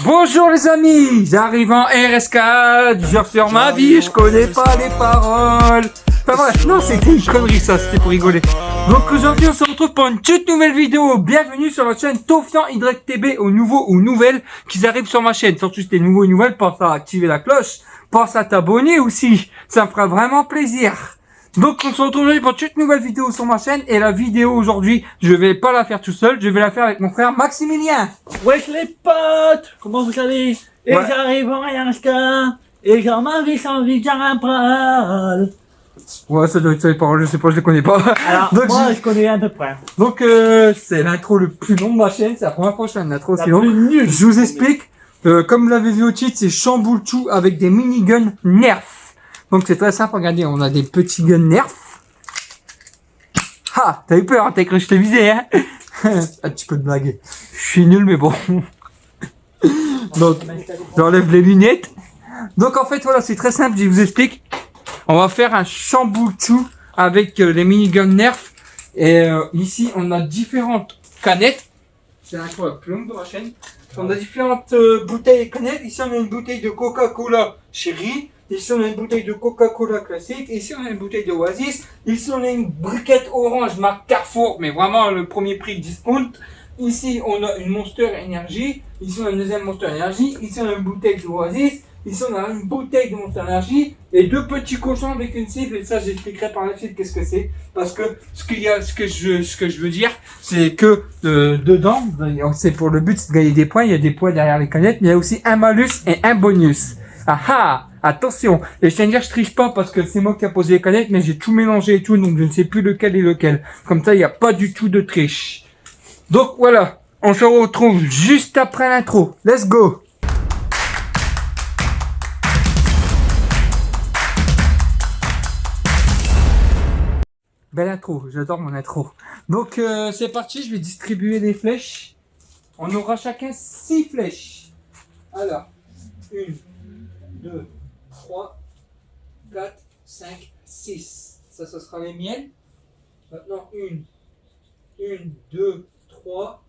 Bonjour les amis, j'arrive en RS4, jure sur ma vie, je connais pas les paroles. Enfin bref, non c'était une connerie ça, c'était pour rigoler. Donc aujourd'hui on se retrouve pour une toute nouvelle vidéo, bienvenue sur la chaîne Tofiant YTB aux nouveaux ou nouvelles qui arrivent sur ma chaîne. Surtout si t'es nouveau ou nouvelle, pense à activer la cloche, pense à t'abonner aussi, ça me fera vraiment plaisir. Donc on se retrouve aujourd'hui pour une toute nouvelle vidéo sur ma chaîne et la vidéo aujourd'hui, je vais pas la faire tout seul, je vais la faire avec mon frère Maximilien. Wesh les potes, comment vous allez? Et Ouais. j'arrive en RS4, et j'ai ma vie sans vie, j'ai un bral. Ouais, ça doit être ça les paroles, je sais pas, je les connais pas. Alors, Donc, moi je connais à peu près. Donc c'est l'intro le plus long de ma chaîne, c'est la première fois que je fais une intro La aussi longue. plus nulle. Je vous explique, comme vous l'avez vu au titre, c'est chamboule tout avec des miniguns Nerf. Donc c'est très simple, regardez, on a des petits guns Nerf. Ah, t'as eu peur, hein, t'as cru que je te visais, hein. Un petit peu de blague. Je suis nul, mais bon. Donc, j'enlève les lunettes. Donc en fait, voilà, c'est très simple, je vous explique. On va faire un chamboule tout avec les miniguns Nerf. Et ici, on a différentes canettes. C'est un peu la plus longue de ma chaîne. On a différentes bouteilles et canettes. Ici, on a une bouteille de Coca-Cola Cherry. Ici, on a une bouteille de Coca-Cola classique. Ici, on a une bouteille de Oasis. Ici, on a une briquette orange marque Carrefour, mais vraiment le premier prix discount. Ici, on a une Monster Energy. Ici, on a une deuxième Monster Energy. Ici, on a une bouteille de Oasis. Ici, on a une bouteille de Monster Energy et deux petits cochons avec une cible. Et ça, j'expliquerai par la suite qu'est-ce que c'est. Parce que ce que je veux dire, c'est que dedans, c'est pour le but c'est de gagner des points. Il y a des points derrière les canettes, mais il y a aussi un malus et un bonus. Ah ah, attention. Et je tiens à dire, je triche pas parce que c'est moi qui a posé les canettes, mais j'ai tout mélangé et tout, donc je ne sais plus lequel est lequel. Comme ça, il n'y a pas du tout de triche. Donc voilà, on se retrouve juste après l'intro. Let's go. Belle intro, j'adore mon intro. Donc c'est parti, je vais distribuer les flèches. On aura chacun 6 flèches. Alors, 1, 2, 3, 4, 5, 6. Ça, ce sera les miennes. Maintenant, 1, 2, 3,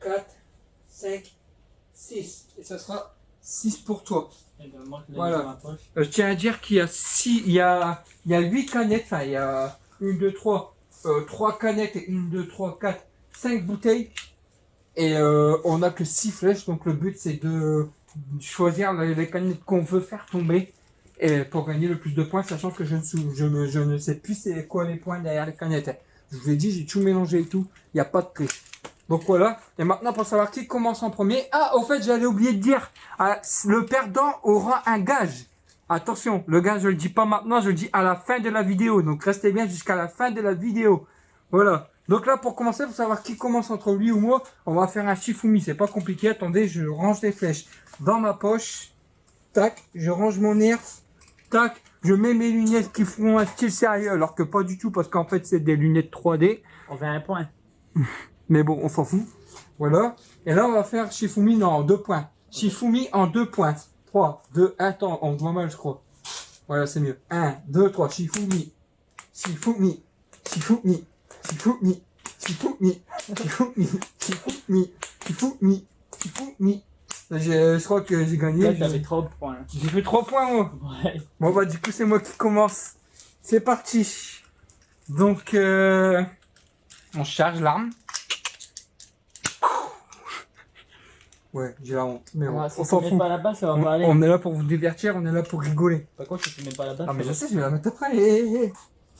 4, 5, 6. Et ça sera 6 pour toi. Voilà. Je tiens à dire qu'il y a 6, il y a 8 canettes, enfin il y a 1, 2, 3, 3 canettes et 1, 2, 3, 4, 5 bouteilles. Et on n'a que 6 flèches, donc le but c'est de choisir les canettes qu'on veut faire tomber et pour gagner le plus de points, sachant que je ne sais plus c'est quoi les points derrière les canettes. Je vous ai dit, j'ai tout mélangé et tout, il n'y a pas de triche. Donc voilà, et maintenant pour savoir qui commence en premier. Ah, au fait, j'allais oublier de dire, le perdant aura un gage. Attention, le gage, je le dis pas maintenant, je le dis à la fin de la vidéo. Donc restez bien jusqu'à la fin de la vidéo. Voilà. Donc là, pour commencer, pour savoir qui commence entre lui ou moi, on va faire un Shifumi. C'est pas compliqué. Attendez, je range les flèches dans ma poche. Tac, je range mon nerf. Tac, je mets mes lunettes qui feront un style sérieux, alors que pas du tout, parce qu'en fait, c'est des lunettes 3D. On fait un point. Mais bon, on s'en fout. Voilà. Et là, on va faire Shifumi en 2 points. Shifumi en 2 points. 3, 2, 1, temps. On voit mal, je crois. Voilà, c'est mieux. 1, 2, 3. Shifumi. Shifumi. Shifumi. Shifumi. Shifumi. Shifumi. Shifumi. Shifumi. Shifumi. Je crois que j'ai gagné. Là, t'avais 30 points. J'ai fait 3 points, moi. Ouais. Bon, bah, du coup, c'est moi qui commence. C'est parti. Donc, on charge l'arme. Ouais, j'ai la honte. Mais bon, Si on tu s'en mets fout. pas là-bas, ça va pas aller. On est là pour vous divertir, on est là pour rigoler. Par contre, si tu mets pas là-bas, Ah, mais ça je va- sais, je vais la mettre après. Hé, hé, hé.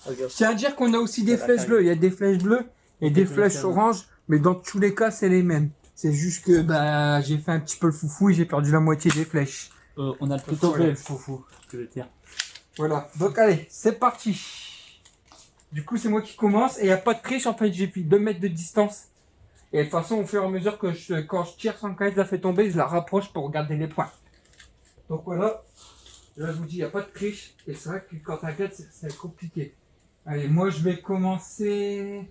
Regarde. Je tiens à dire qu'on a aussi des Ça va flèches carrer. bleues. Il y a des flèches bleues et des flèches oranges. Mais dans tous les cas, c'est les mêmes. C'est juste que bah, j'ai fait un petit peu le foufou et j'ai perdu la moitié des flèches. On a plutôt Voilà. fait le foufou, je veux dire. Voilà. Donc, allez, c'est parti. Du coup, c'est moi qui commence. Et il n'y a pas de triche. En fait, j'ai pris 2 mètres de distance. Et de toute façon, au fur et à mesure que quand je tire sans canette, je la fais tomber, je la rapproche pour regarder les points. Donc voilà. Là, je vous dis, il n'y a pas de triche. Et c'est vrai que quand t'inquiète, c'est compliqué. Allez, moi, je vais commencer.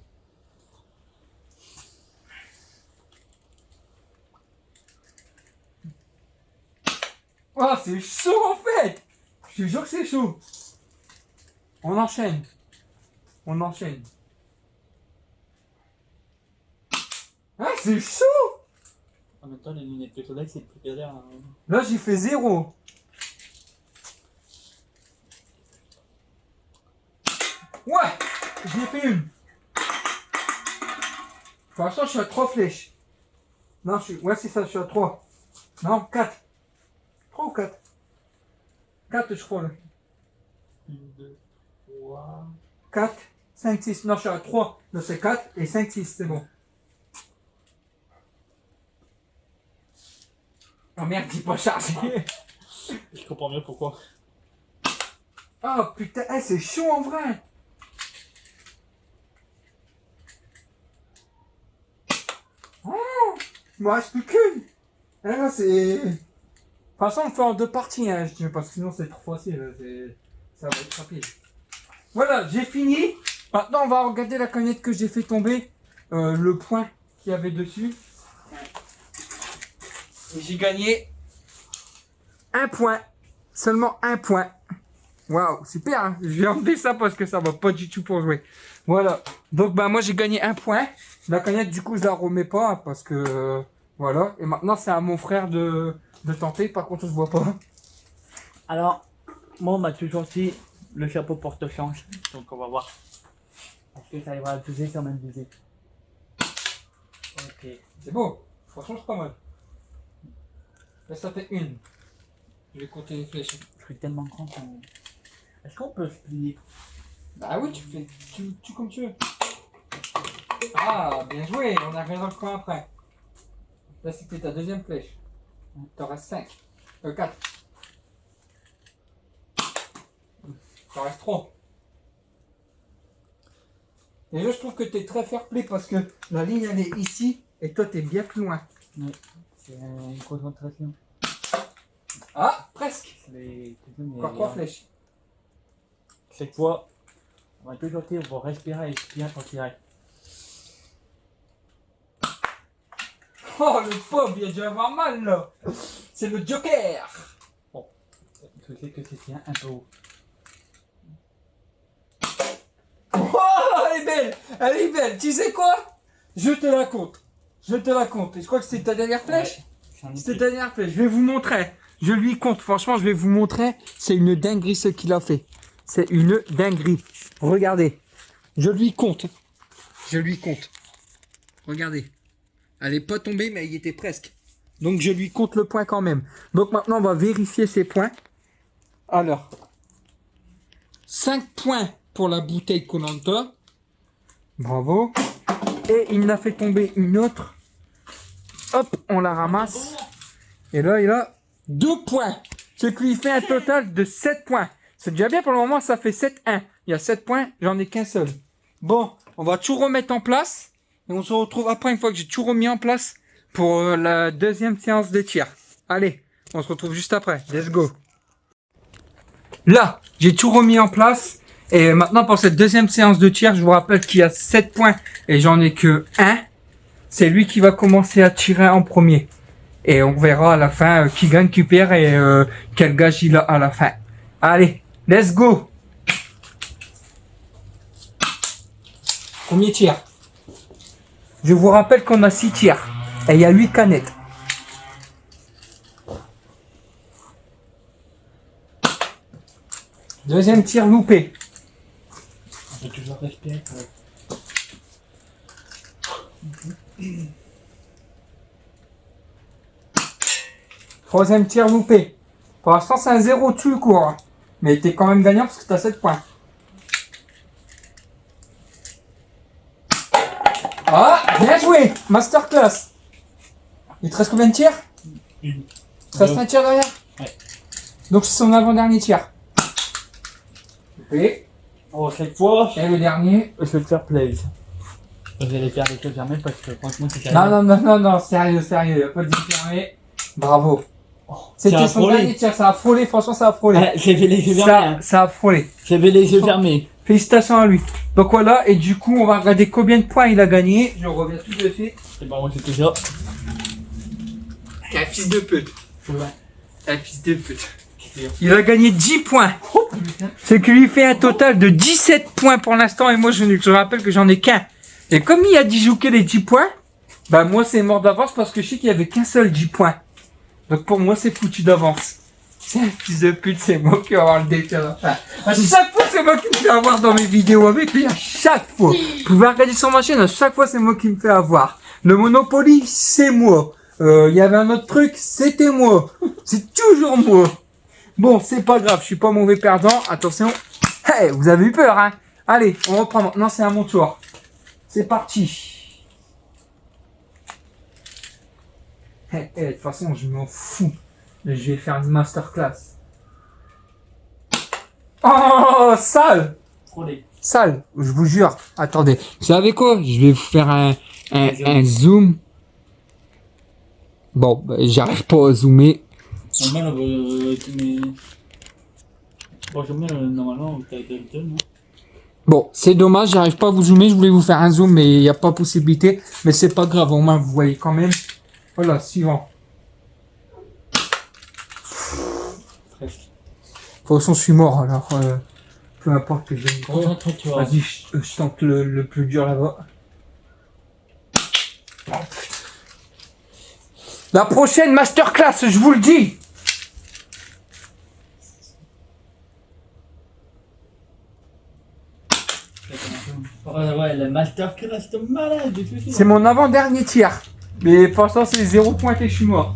Oh, c'est chaud en fait! Je te jure que c'est chaud. On enchaîne. On enchaîne. Ah, c'est chaud! même temps, les lunettes de soleil, c'est plus galère. Hein. Là, j'ai fait 0. Ouais, j'ai fait une. Pour l'instant, je suis à 3 flèches. Non, ouais, c'est ça, je suis à 3. Non, 4. 3 ou 4 4, je crois, là. 1, 2, 3. 4, 5, 6. Non, je suis à 3. Là, c'est 4 et 5, 6, c'est bon. Oh merde, il n'est pas chargé. Je comprends mieux pourquoi. Oh putain, c'est chaud en vrai. Oh, il me reste plus qu'une. Ah, là, c'est... De toute façon, on fait en 2 parties, hein, je dis, parce que sinon c'est trop facile. Ça va être rapide. Voilà, j'ai fini. Maintenant, on va regarder la canette que j'ai fait tomber. Le point qu'il y avait dessus. Et j'ai gagné 1 point. Seulement 1 point. Waouh, super, hein. Je vais enlever ça parce que ça va pas du tout pour jouer. Voilà. Donc, bah, moi, j'ai gagné 1 point. La canette, du coup, je la remets pas parce que... voilà. Et maintenant, c'est à mon frère de tenter. Par contre, je vois pas. Alors, moi, on m'a toujours dit le chapeau porte chance. Donc, on va voir. Est-ce que ça ira à bouger quand même bouger? Ok. C'est beau. Franchement, c'est pas mal. Là, ça fait une. Je vais compter les flèches. Je suis tellement content. Est-ce qu'on peut se plier? Bah oui, tu fais tu comme tu veux. Ah, bien joué. On arrive dans le coin après. Là, c'était ta deuxième flèche. T'en restes 5. 4. T'en restes 3. Et là, je trouve que t'es très fair play parce que la ligne, elle est ici et toi, t'es bien plus loin. Oui. C'est une concentration. Ah, presque. Encore Encore 3 flèches. Cette fois, on va toujours dire, on va respirer et bien pour tirer. Oh, le pauvre, il a dû avoir mal là. C'est le Joker. Bon, je sais que c'est un peu haut. Oh, elle est belle. Elle est belle. Tu sais quoi? Je te la compte. Je te la compte. Et je crois que c'est ta dernière flèche. Ouais, c'est ta dernière flèche. Je vais vous montrer. Je lui compte. Franchement, je vais vous montrer. C'est une dinguerie ce qu'il a fait. C'est une dinguerie. Regardez. Je lui compte. Je lui compte. Regardez. Elle n'est pas tombée, mais elle y était presque. Donc, je lui compte le point quand même. Donc, maintenant, on va vérifier ses points. Alors. 5 points pour la bouteille Koh-Lanta. Bravo. Et il n'a fait tomber une autre. Hop, on la ramasse. Et là, il a 2 points. Ce qui lui fait un total de 7 points. C'est déjà bien pour le moment, ça fait 7-1. Il y a 7 points, j'en ai qu'un seul. Bon, on va tout remettre en place. Et on se retrouve après, une fois que j'ai tout remis en place, pour la deuxième séance de tir. Allez, on se retrouve juste après. Let's go. Là, j'ai tout remis en place. Et maintenant, pour cette deuxième séance de tir, je vous rappelle qu'il y a 7 points et j'en ai que 1. C'est lui qui va commencer à tirer en premier. Et on verra à la fin qui gagne, qui perd et quel gage il a à la fin. Allez, let's go. Premier tir. Je vous rappelle qu'on a 6 tirs. Et il y a 8 canettes. Deuxième tir loupé. On peut toujours respirer. Troisième tir loupé. Pour l'instant, c'est un 0 dessus le cours. Mais t'es quand même gagnant parce que t'as 7 points. Ah, bien joué. Masterclass. Il te reste combien de tirs? Une. Il te reste un tir derrière? Ouais. Donc c'est son avant-dernier tir. Loupé. Oh, cette fois, Et le dernier. je vais te faire plaisir. Je vais les faire avec le fermé parce que franchement, c'est Non, sérieux, il n'y a pas de fermé. Bravo. C'était son dernier tir, ça a frôlé, franchement ça a frôlé. J'avais les yeux fermés. Ça a frôlé. J'avais les yeux fermés. Félicitations à lui. Donc voilà, et du coup on va regarder combien de points il a gagné. Je reviens tout de suite. C'est bon, moi c'était ça. Un fils de pute. Un fils de pute. Il a gagné 10 points. Ce qui lui fait un total de 17 points pour l'instant. Et moi je rappelle que j'en ai qu'un. Et comme il a dit jouer les 10 points, bah moi c'est mort d'avance parce que je sais qu'il y avait qu'un seul 10 points. Donc pour moi c'est foutu d'avance. C'est un fils de pute, c'est moi qui vais avoir le défi à la fin. À chaque fois c'est moi qui me fais avoir dans mes vidéos avec lui, à chaque fois. Vous pouvez regarder sur ma chaîne, à chaque fois c'est moi qui me fais avoir. Le Monopoly, c'est moi. Il y avait un autre truc, c'était moi. C'est toujours moi. Bon, c'est pas grave, je suis pas mauvais perdant. Attention. Hey, vous avez eu peur, hein? Allez, on reprend maintenant, c'est à mon tour. C'est parti. De toute façon, je m'en fous. Je vais faire une masterclass. Oh, sale! Sale, je vous jure. Attendez, vous savez quoi? Je vais vous faire un zoom. Bon, bah, j'arrive pas à zoomer. Normalement, t'as quelqu'un, non? Bon, c'est dommage, j'arrive pas à vous zoomer. Je voulais vous faire un zoom, mais il n'y a pas possibilité. Mais c'est pas grave, au moins vous voyez quand même. Voilà, suivant. De toute façon, je suis mort, alors peu importe que j'ai une grosse. Vas-y, je tente le plus dur là-bas. La prochaine masterclass, je vous le dis. Ouais, la masterclass, c'est malade. C'est mon avant-dernier tir. Mais pour l'instant, c'est 0 pointé, je suis mort.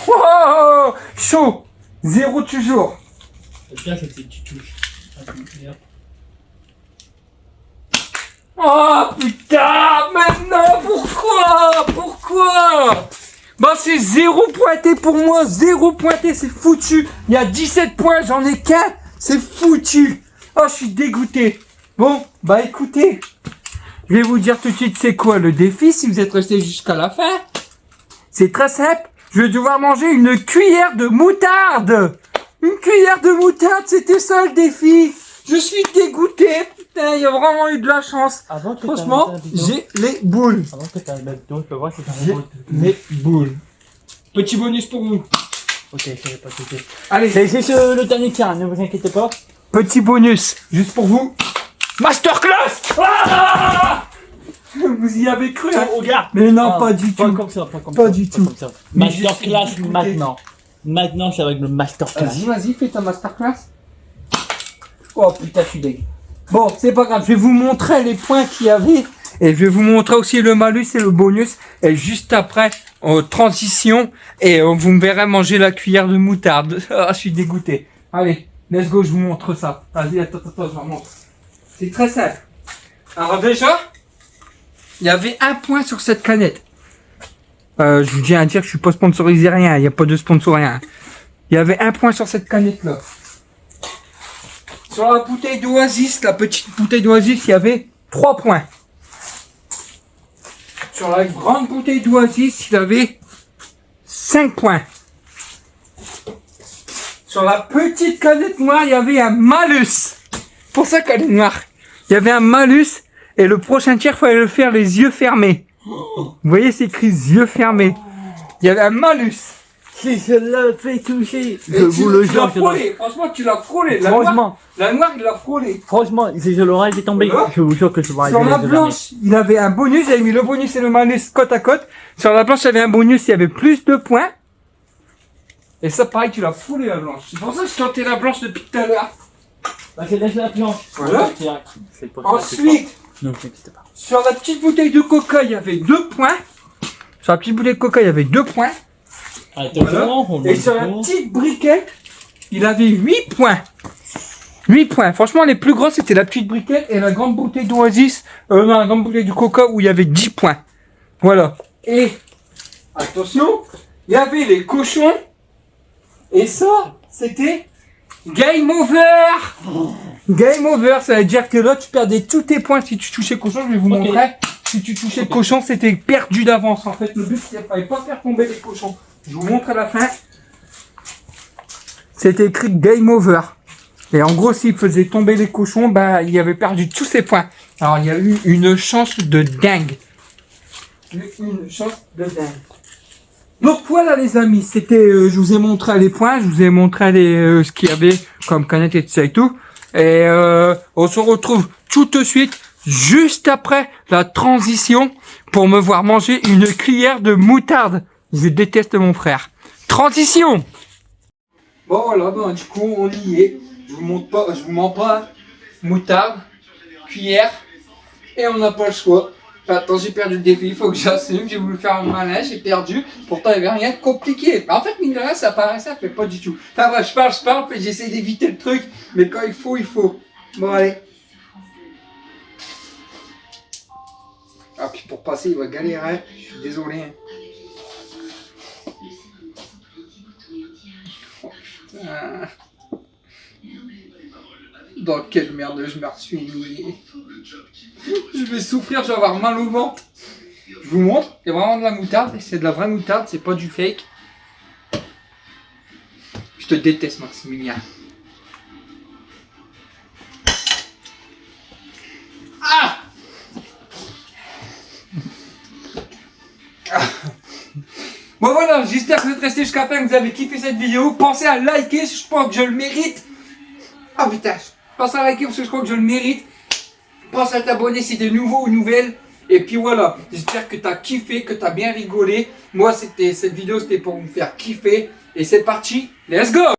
Oh, chaud. 0 toujours. Là, c'est que tu touches. Oh putain, maintenant pourquoi? Bah c'est 0 pointé pour moi, 0 pointé, c'est foutu. Il y a 17 points, j'en ai qu'un, c'est foutu. Oh, je suis dégoûté. Bon, bah écoutez, je vais vous dire tout de suite c'est quoi le défi si vous êtes resté jusqu'à la fin. C'est très simple, je vais devoir manger une cuillère de moutarde. Une cuillère de moutarde, c'était ça le défi. Je suis dégoûté, putain, il y a vraiment eu de la chance. Franchement, j'ai les boules. Avant que tu aies je peux voir si tu J'ai les boules. Petit bonus pour vous. Ok, c'est pas tout. Allez, C'est le dernier tir, ne vous inquiétez pas. petit bonus, juste pour vous. Masterclass. Ah, vous y avez cru, hein? Regarde. Mais non, pas du Pas tout. comme ça, pas comme Pas ça. du tout. Comme ça. Mais je Masterclass suis dégoûté. maintenant. Maintenant, c'est avec le masterclass. Vas-y, fais ta masterclass. Oh putain, je suis dégueu. Bon, c'est pas grave, je vais vous montrer les points qu'il y avait. Et je vais vous montrer aussi le malus et le bonus. Et juste après, en transition. Et vous me verrez manger la cuillère de moutarde. Ah, je suis dégoûté. Allez, let's go, je vous montre ça. Vas-y, attends, je vous montre. C'est très simple. Alors déjà, il y avait un point sur cette canette. Je vous tiens à dire que je suis pas sponsorisé rien. Il n'y a pas de sponsor rien. Il y avait un point sur cette canette là. Sur la bouteille d'Oasis, la petite bouteille d'Oasis, il y avait 3 points. Sur la grande bouteille d'Oasis, il y avait 5 points. Sur la petite canette noire, il y avait un malus. Pour ça qu'elle est noire. Il y avait un malus et le prochain tir, il fallait le faire les yeux fermés. Vous voyez, c'est écrit yeux fermés. Il y avait un malus. Si je l'ai fait toucher, Et tu l'as frôlé. Franchement, tu l'as frôlé. Franchement, La noire, il l'a frôlé. franchement, si je l'aurais été tombé, Voilà. je vous jure que je l'aurais Sur la blanche, il avait un bonus. J'avais mis le bonus et le malus côte à côte. Sur la blanche, il y avait un bonus. Il y avait plus de points. Et ça, pareil, tu l'as frôlé la blanche. C'est pour ça que je tentais la blanche depuis tout à l'heure. Bah, je laisse la planche. Voilà. C'est pas- Ensuite, Ne vous inquiétez pas. sur la petite bouteille de coca, il y avait 2 points. Sur la petite bouteille de coca, il y avait 2 points. Attention, on Et sur la petite briquette, il avait 8 points. 8 points. Franchement, les plus gros, c'était la petite briquette et la grande bouteille d'Oasis. Non, la grande bouteille du coca où il y avait 10 points. Voilà. Et, attention, il y avait les cochons. Et ça, c'était game over. Game over, ça veut dire que là, tu perdais tous tes points si tu touchais cochon. Je vais vous montrer. Si tu touchais cochon, c'était perdu d'avance. En fait, le but, c'est de pas faire tomber les cochons. Je vous montre à la fin. C'était écrit game over. Et en gros, s'il faisait tomber les cochons, bah, il avait perdu tous ses points. Alors, il y a eu une chance de dingue. Une chance de dingue. Donc voilà les amis, c'était, je vous ai montré les points, je vous ai montré ce qu'il y avait comme canette et tout ça et tout. Et on se retrouve tout de suite juste après la transition pour me voir manger une cuillère de moutarde. Je déteste mon frère. Transition. Bon voilà, ben, du coup on y est. Je vous mens pas. Moutarde, cuillère, et on n'a pas le choix. Attends, j'ai perdu le défi, il faut que j'assume. J'ai voulu faire un malin, j'ai perdu. Pourtant, il n'y avait rien de compliqué. En fait, mine de rien, ça paraît simple, mais pas du tout. Enfin, ouais, je parle, puis j'essaie d'éviter le truc. Mais quand il faut, il faut. Bon, allez. Ah, puis pour passer, il va galérer. Je suis désolé. Oh, putain. Dans quelle merde je me suis mis. Je vais souffrir, je vais avoir mal au ventre. Je vous montre, il y a vraiment de la moutarde, c'est de la vraie moutarde, c'est pas du fake. Je te déteste, Maximilien. Ah, bon voilà, j'espère que vous êtes restés jusqu'à la fin, que vous avez kiffé cette vidéo. Pensez à liker, je pense que je le mérite. Ah putain, pensez à liker parce que je crois que je le mérite. Pense à t'abonner si t'es nouveau ou nouvelle. Et puis voilà, j'espère que t'as kiffé, que t'as bien rigolé. Moi, cette vidéo, c'était pour vous faire kiffer. Et c'est parti, let's go!